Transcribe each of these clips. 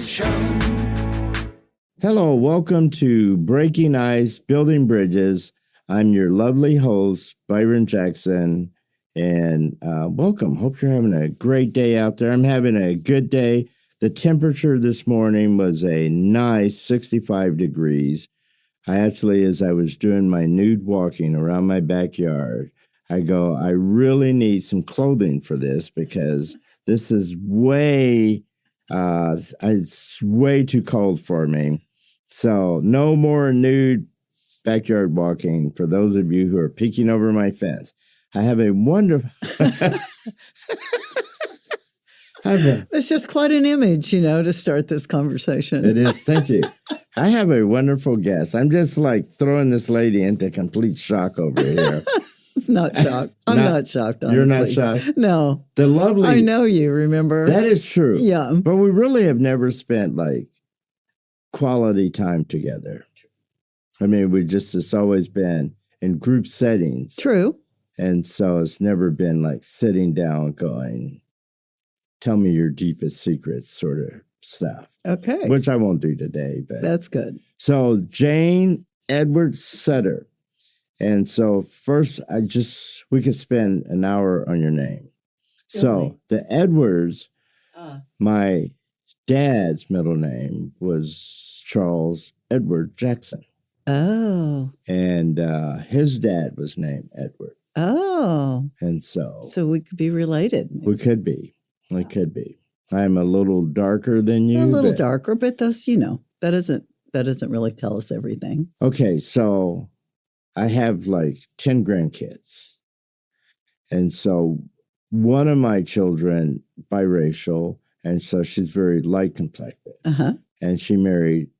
Show. Hello, welcome to Breaking Ice, Building Bridges. I'm your lovely host, Byron Jackson, and welcome. Hope you're having a great day out there. I'm having a good day. The temperature this morning was a nice 65 degrees. I actually, as I was doing my nude walking around my backyard, I really need some clothing for this because this is it's way too cold for me. So no more nude backyard walking for those of you who are peeking over my fence. I have a wonderful... It's just quite an image, to start this conversation. It is. Thank you. I have a wonderful guest. I'm just like throwing this lady into complete shock over here. It's not shocked. I'm not shocked, honestly. You're not shocked? No. The lovely... I know you, remember? That is true. Yeah. But we really have never spent like quality time together. I mean, it's always been in group settings. True. And so it's never been like sitting down going, tell me your deepest secrets sort of stuff. Okay. Which I won't do today. But that's good. So Jane Edwards Sutter. And so first, we could spend an hour on your name. Really? So the Edwards, my dad's middle name was Charles Edward Jackson. Oh. And his dad was named Edward. Oh. And so we could be related. Maybe. We could be. We could be. I'm a little darker than you. A little darker, but those, that doesn't really tell us everything. Okay, so I have like 10 grandkids. And so one of my children, biracial, and so she's very light complected. Uh-huh. And she married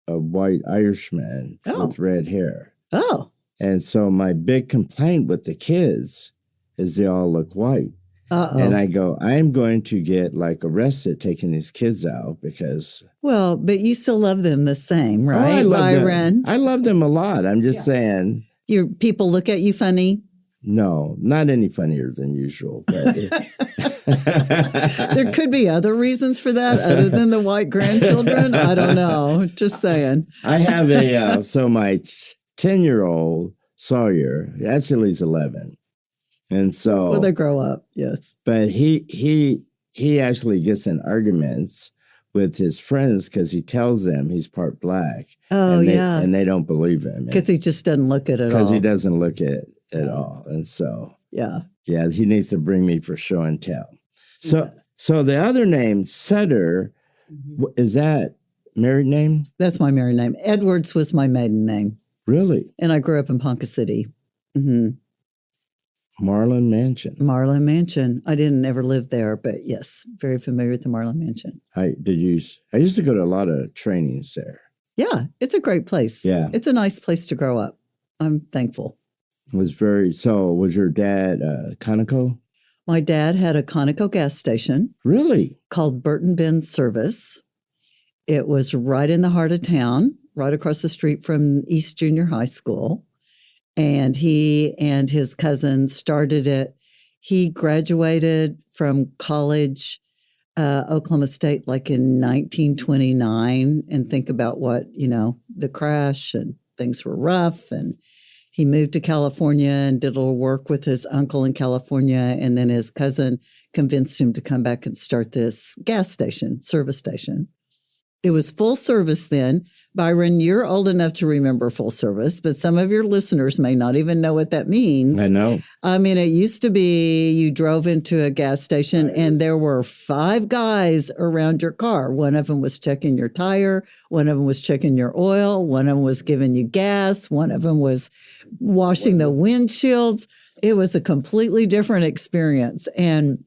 a white Irishman with red hair. Oh. And so my big complaint with the kids is they all look white. Uh-oh. And I go, I'm going to get like arrested taking these kids out because... Well, but you still love them the same, right, Byron? I love them a lot. I'm just saying... Your people look at you funny? No, not any funnier than usual. But there could be other reasons for that other than the white grandchildren. I don't know. Just saying. I have so my 10-year-old Sawyer, actually he's 11. And so... Well, they grow up, yes. But he actually gets in arguments with his friends because he tells them he's part black. Oh, yeah. And they don't believe him. Because he just doesn't look at it at all. Because he doesn't look at it at all. And so... Yeah. Yeah, he needs to bring me for show and tell. So the other name, Sutter, is that married name? That's my married name. Edwards was my maiden name. Really? And I grew up in Ponca City. Mm-hmm. Marlin Mansion. Marlin Mansion. I didn't ever live there, but yes, very familiar with the Marlin Mansion. I used to go to a lot of trainings there. Yeah, it's a great place. Yeah. It's a nice place to grow up. I'm thankful. Was your dad Conoco? My dad had a Conoco gas station. Really? Called Burton Benz Service. It was right in the heart of town, right across the street from East Junior High School. And he and his cousin started it. He graduated from college, Oklahoma State, like in 1929. And think about what, the crash and things were rough. And he moved to California and did a little work with his uncle in California. And then his cousin convinced him to come back and start this gas station, service station. It was full service then. Byron, you're old enough to remember full service, but some of your listeners may not even know what that means. I know. I mean, it used to be you drove into a gas station and there were 5 guys around your car. One of them was checking your tire. One of them was checking your oil. One of them was giving you gas. One of them was washing the windshields. It was a completely different experience. And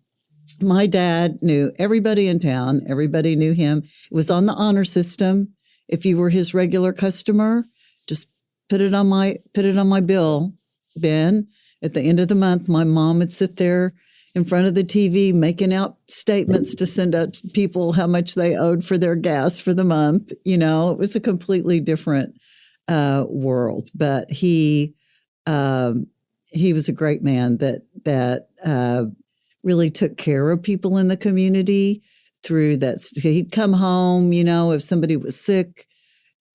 my dad knew everybody in town. Everybody knew him. It was on the honor system. If you were his regular customer, just put it on my bill, Ben. At the end of the month, my mom would sit there in front of the TV making out statements to send out to people how much they owed for their gas for the month. It was a completely different world. But he was a great man that really took care of people in the community. through that. He'd come home, if somebody was sick,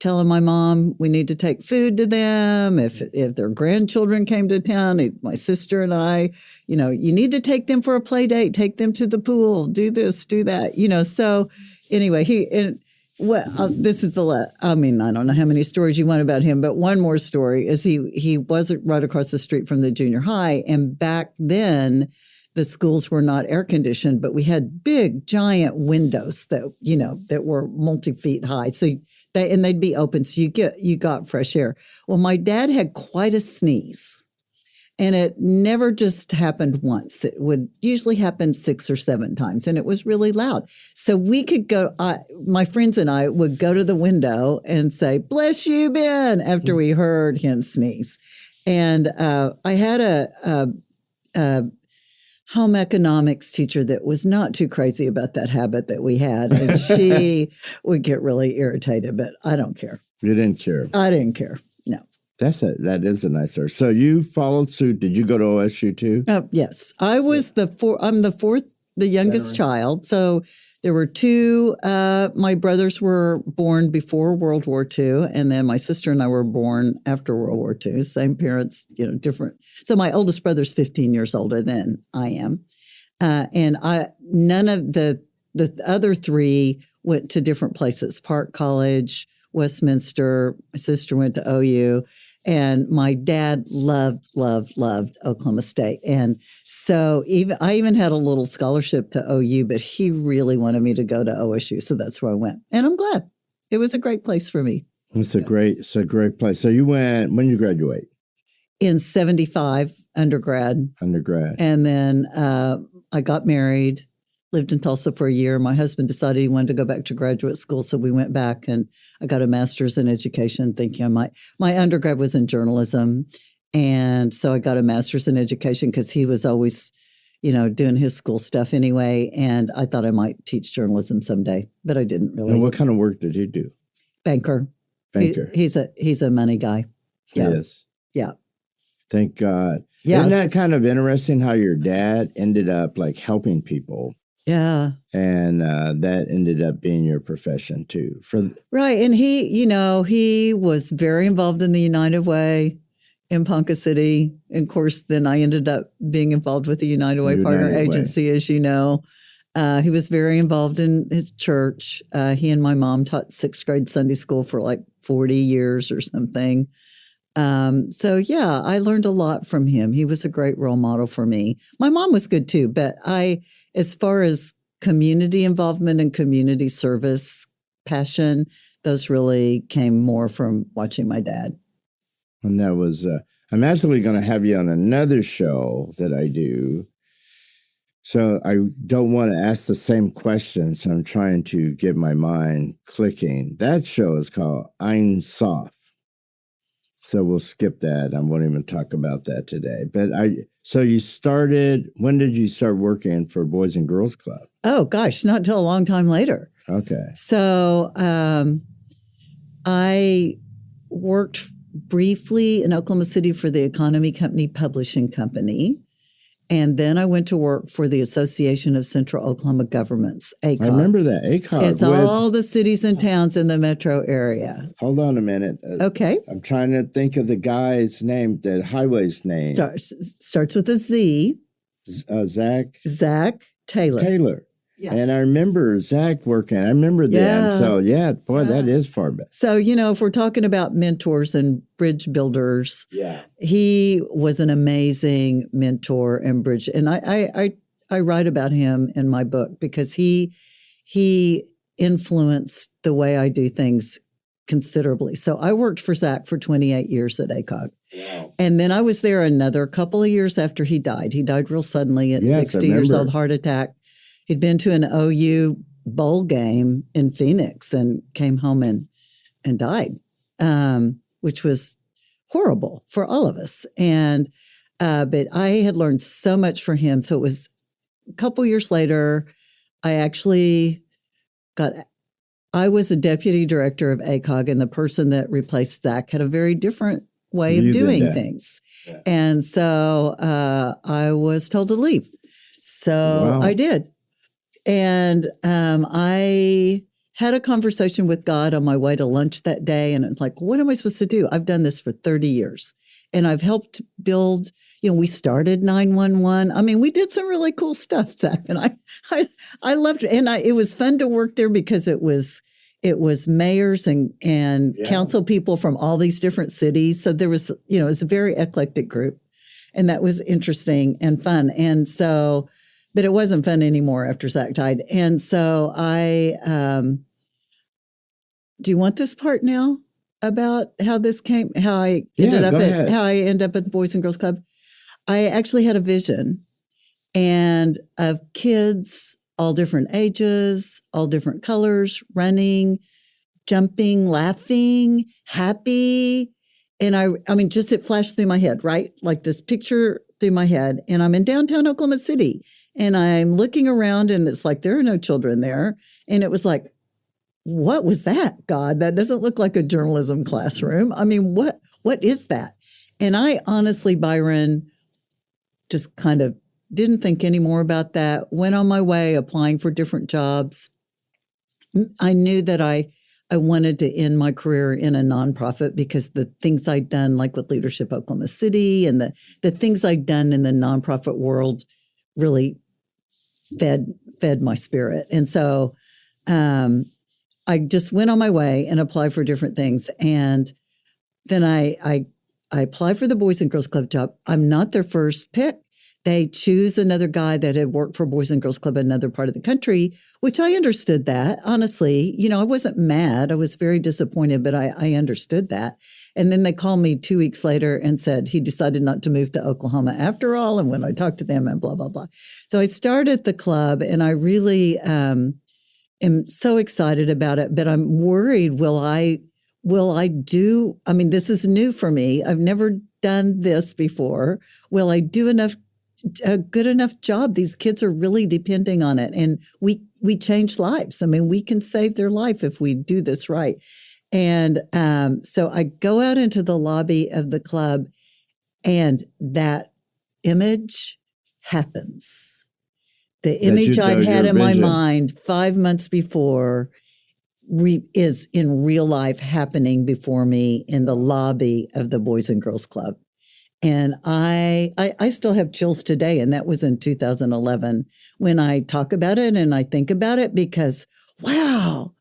telling my mom we need to take food to them. If their grandchildren came to town, my sister and I, you need to take them for a play date, take them to the pool, do this, do that, So anyway, this is I don't know how many stories you want about him, but one more story is he was right across the street from the junior high. And back then, the schools were not air conditioned, but we had big, giant windows that were multi-feet high. So they'd be open, so you got fresh air. Well, my dad had quite a sneeze, and it never just happened once. It would usually happen 6 or 7 times, and it was really loud. So we could go. My friends and I would go to the window and say, "Bless you, Ben," after we heard him sneeze. And I had a home economics teacher that was not too crazy about that habit that we had. And she would get really irritated, but I don't care. You didn't care? I didn't care. No. That is a nice story. So you followed suit. Did you go to OSU too? Yes. I was I'm the fourth, the youngest child. So there were 2, my brothers were born before World War II, and then my sister and I were born after World War II. Same parents, different. So my oldest brother's 15 years older than I am. And none of the other 3 went to different places, Park College, Westminster. My sister went to OU. And my dad loved Oklahoma State. And so I even had a little scholarship to OU, but he really wanted me to go to OSU. So that's where I went. And I'm glad. It was a great place for me. It's a great place. So you went, when did you graduate? In 75, undergrad. And then I got married, lived in Tulsa for a year. My husband decided he wanted to go back to graduate school, so we went back, and I got a master's in education, thinking I might. My undergrad was in journalism, and so I got a master's in education because he was always, doing his school stuff anyway, and I thought I might teach journalism someday, but I didn't really. And what kind of work did he do? Banker. He's a money guy. Yeah. Yes. Yeah. Thank God. Yeah. Isn't that kind of interesting how your dad ended up like helping people? Yeah. And that ended up being your profession too. Right. And he was very involved in the United Way in Ponca City. And of course, then I ended up being involved with the United Way Partner Agency, as you know. He was very involved in his church. He and my mom taught 6th grade Sunday school for like 40 years or something. So yeah, I learned a lot from him. He was a great role model for me. My mom was good too, but as far as community involvement and community service passion, those really came more from watching my dad. And that was, I'm actually going to have you on another show that I do. So I don't want to ask the same questions. So I'm trying to get my mind clicking. That show is called Ein Sof. So we'll skip that. I won't even talk about that today. But so you started, when did you start working for Boys and Girls Club? Oh, gosh, not until a long time later. Okay. So I worked briefly in Oklahoma City for the Economy Company Publishing Company. And then I went to work for the Association of Central Oklahoma Governments, ACOG. I remember that, ACOG. It's all the cities and towns in the metro area. Hold on a minute. Okay. I'm trying to think of the guy's name, the highway's name. Starts with a Z. Zach Taylor. Yeah. And I remember Zach working. I remember them. Yeah. So, that is far back. So, if we're talking about mentors and bridge builders, he was an amazing mentor and bridge. And I write about him in my book because he influenced the way I do things considerably. So I worked for Zach for 28 years at ACOG. Wow. And then I was there another couple of years after he died. He died real suddenly at 60 years old, heart attack. He'd been to an OU bowl game in Phoenix and came home and died, which was horrible for all of us. And but I had learned so much from him. So it was a couple years later, I was a deputy director of ACOG, and the person that replaced Zach had a very different way of doing things. Yeah. And so I was told to leave. So I did. And I had a conversation with God on my way to lunch that day. And it's like, what am I supposed to do? I've done this for 30 years. And I've helped build, we started 911. I mean, we did some really cool stuff, Zach. And I loved it. And it was fun to work there because it was mayors and council people from all these different cities. So there was, it was a very eclectic group. And that was interesting and fun. And so, but it wasn't fun anymore after Zach died. And so do you want this part now about how this came, how I ended up at the Boys and Girls Club? I actually had a vision and of kids, all different ages, all different colors, running, jumping, laughing, happy. And I mean, just it flashed through my head, right? Like this picture through my head. And I'm in downtown Oklahoma City and I'm looking around and it's like, there are no children there. And it was like, what was that, God? That doesn't look like a journalism classroom. I mean, what is that? And I honestly, Byron, just kind of didn't think any more about that. Went on my way applying for different jobs. I knew that I wanted to end my career in a nonprofit because the things I'd done, like with Leadership Oklahoma City and the things I'd done in the nonprofit world really fed my spirit. And so I just went on my way and applied for different things. And then I applied for the Boys and Girls Club job. I'm not their first pick. They choose another guy that had worked for Boys and Girls Club in another part of the country, which I understood that. Honestly, I wasn't mad. I was very disappointed, but I understood that. And then they called me 2 weeks later and said he decided not to move to Oklahoma after all. And when I talked to them and blah, blah, blah. So I started the club and I really am so excited about it, but I'm worried, will I do, I mean, this is new for me. I've never done this before. Will I do a good enough job? These kids are really depending on it. And we change lives. I mean, we can save their life if we do this right. And so I go out into the lobby of the club and that image happens. The image I'd had in my mind 5 months before is in real life happening before me in the lobby of the Boys and Girls Club. And I still have chills today. And that was in 2011 when I talk about it and I think about it because, wow,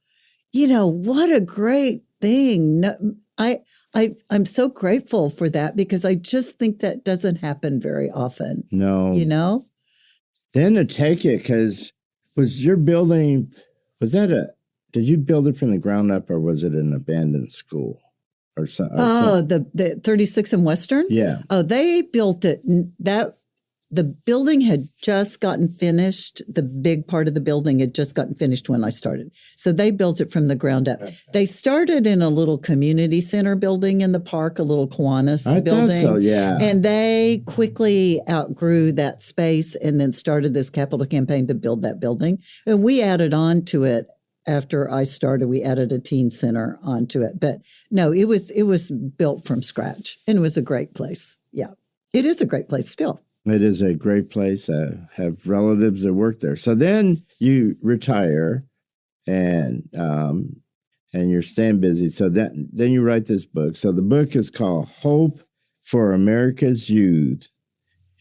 what a great thing. No, I'm so grateful for that because I just think that doesn't happen very often. No. Then to take it, because was your building, did you build it from the ground up or was it an abandoned school? Or something? The 36 in Western? Yeah. Oh, they built it. The building had just gotten finished. The big part of the building had just gotten finished when I started. So they built it from the ground up. They started in a little community center building in the park, a little Kiwanis building. I thought so, yeah. And they quickly outgrew that space and then started this capital campaign to build that building. And we added on to it. After I started, we added a teen center onto it. But no, it was built from scratch and it was a great place. Yeah, it is a great place still. It is a great place. I have relatives that work there. So then you retire and you're staying busy. So then you write this book. So the book is called Hope for America's Youth.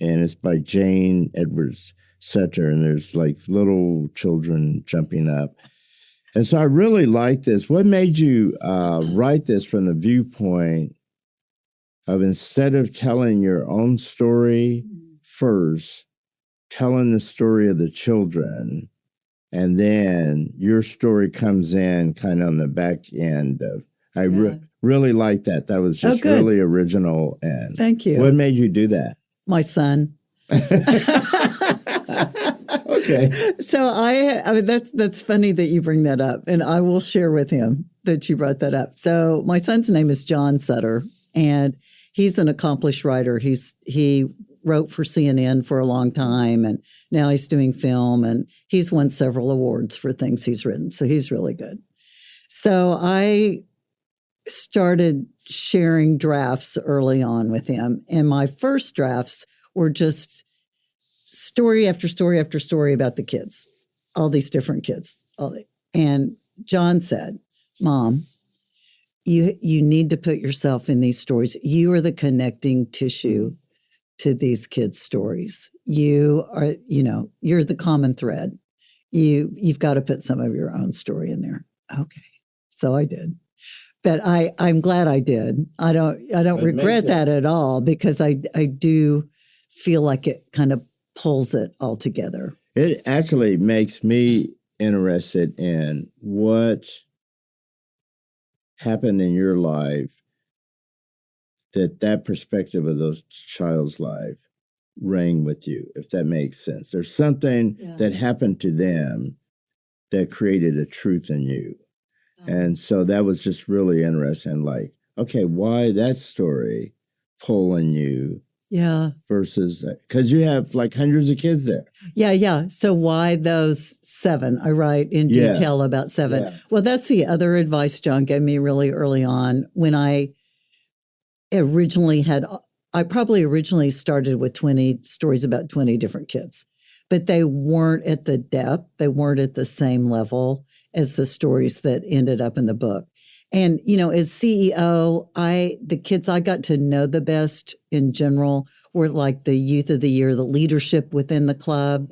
And it's by Jane Edwards Sutter. And there's like little children jumping up. And so I really like this. What made you write this from the viewpoint of instead of telling your own story first, telling the story of the children, and then your story comes in kind of on the back end of, I really like that. That was just really original. And thank you. What made you do that? My son. Okay. So I mean, that's funny that you bring that up, and I will share with him that you brought that up. So my son's name is John Sutter, and he's an accomplished writer. He wrote for CNN for a long time, and now he's doing film, and he's won several awards for things he's written. So he's really good. So I started sharing drafts early on with him, and my first drafts were just story after story after story about the kids. all these different kids. And John said, Mom, you need to put yourself in these stories. You are the connecting tissue to these kids' stories. You are, you're the common thread. You've got to put some of your own story in there. Okay. So I did. But I'm glad I did. I don't regret that at all, because I do feel like it kind of pulls it all together. It actually makes me interested in what happened in your life that perspective of those child's life rang with you, if that makes sense. There's something that happened to them that created a truth in you. And so that was just really interesting. Like, okay, why that story pulling you? Yeah. Versus, because you have like hundreds of kids there. Yeah. So why those 7? I write in detail about 7. Yeah. Well, that's the other advice John gave me really early on when I probably originally started with 20 stories about 20 different kids, but they weren't at the depth. They weren't at the same level as the stories that ended up in the book. And, as CEO, the kids I got to know the best in general were like the youth of the year, the leadership within the club.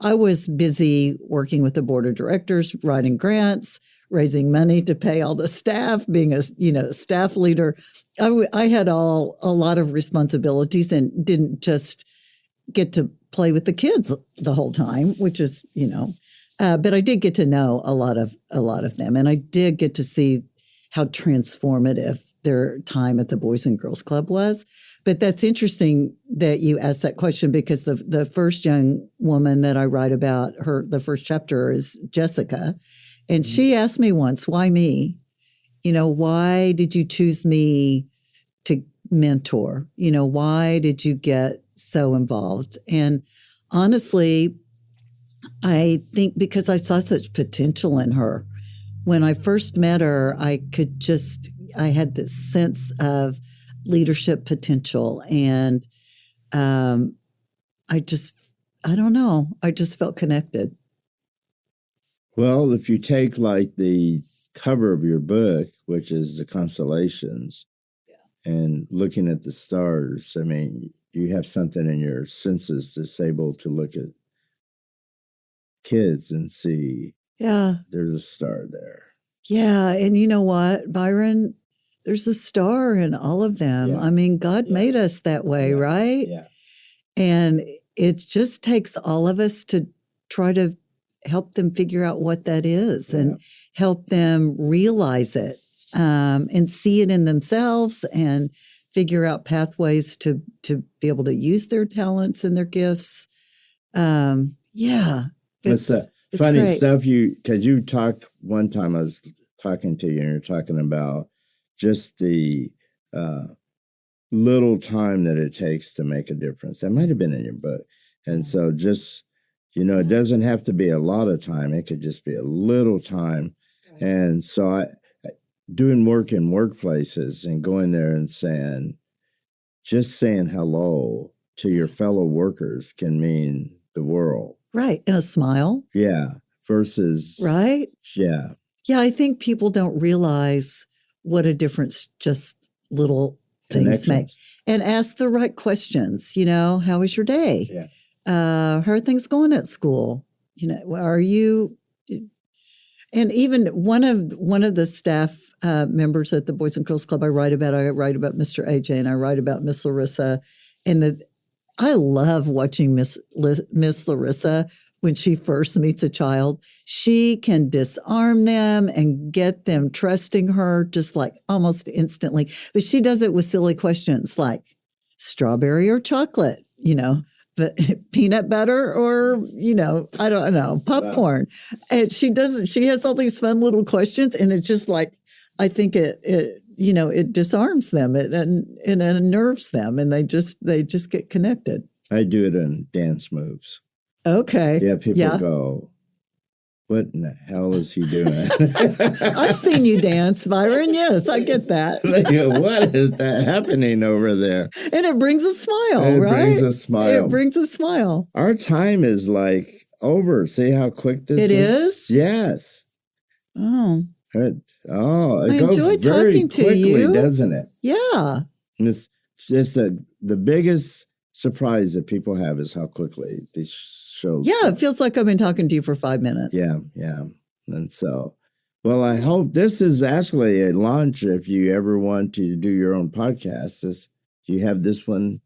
I was busy working with the board of directors, writing grants, raising money to pay all the staff, being a staff leader. I had a lot of responsibilities and didn't just get to play with the kids the whole time, which is, but I did get to know a lot of them. And I did get to see how transformative their time at the Boys and Girls Club was. But that's interesting that you asked that question, because the first young woman that I write about, the first chapter is Jessica. And she asked me once, why me? Why did you choose me to mentor? Why did you get so involved? And honestly, I think because I saw such potential in her. When I first met her, I had this sense of leadership potential. And I just felt connected. Well, if you take like the cover of your book, which is the constellations, and looking at the stars, I mean, you have something in your senses that's able to look at kids and see, there's a star there. Yeah. And you know what, Byron? There's a star in all of them. Yeah. I mean, God made us that way, right? Yeah. And it just takes all of us to try to help them figure out what that is and help them realize it and see it in themselves and figure out pathways to be able to use their talents and their gifts. It's funny great stuff. Because you talked one time, I was talking to you and you're talking about just the little time that it takes to make a difference. That might have been in your book. And so just, it doesn't have to be a lot of time. It could just be a little time. Right. And so doing work in workplaces and going there and saying hello to your fellow workers can mean the world. Right. And a smile. Yeah. Versus. Right. Yeah. Yeah. I think people don't realize what a difference just little things make. And ask the right questions. How was your day? Yeah. How are things going at school? Are you? And even one of the staff members at the Boys and Girls Club I write about Mr. AJ and I write about Miss Larissa. And I love watching Miss Larissa when she first meets a child. She can disarm them and get them trusting her just like almost instantly. But she does it with silly questions like strawberry or chocolate, but peanut butter or, I don't know, popcorn. Wow. And she has all these fun little questions. And it's just like, I think it disarms them and unnerves them. And they just get connected. I do it in dance moves. Okay. Yeah, people go, what in the hell is he doing? I've seen you dance, Byron. Yes, I get that. What is that happening over there? And it brings a smile, right? It brings a smile. It brings a smile. Our time is like over. See how quick this It is? Yes. Oh, It I goes enjoy very talking to quickly, you. doesn't it? yeah. And it's just the biggest surprise that people have is how quickly these shows. Yeah, it feels like I've been talking to you for 5 minutes. Yeah. And so, well, I hope this is actually a launch if you ever want to do your own podcast. You have this one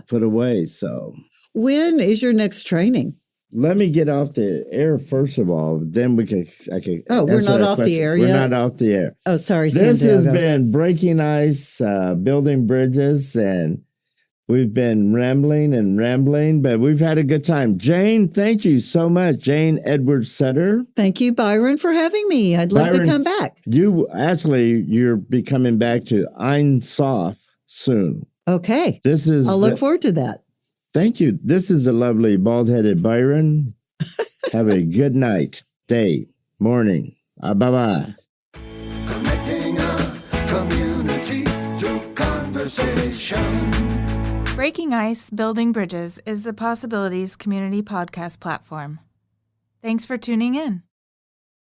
put away. So when is your next training? let me get off the air first of all. Then I could. Oh, we're answer not that off the question. air We're yet? not off the air. Oh, sorry, This has Santiago. been Breaking Ice, Building Bridges, and we've been rambling, but we've had a good time. Jane, thank you so much. Jane Edwards Sutter. Thank you, Byron, for having me. I'd love to Byron, come back. You're be coming back to Ein Sof soon. Okay. I'll look forward to that. Thank you. This is a lovely bald-headed Byron. Have a good night, day, morning. Bye-bye. Connecting a community through conversation. Breaking Ice, Building Bridges is the Possibilities community podcast platform. Thanks for tuning in.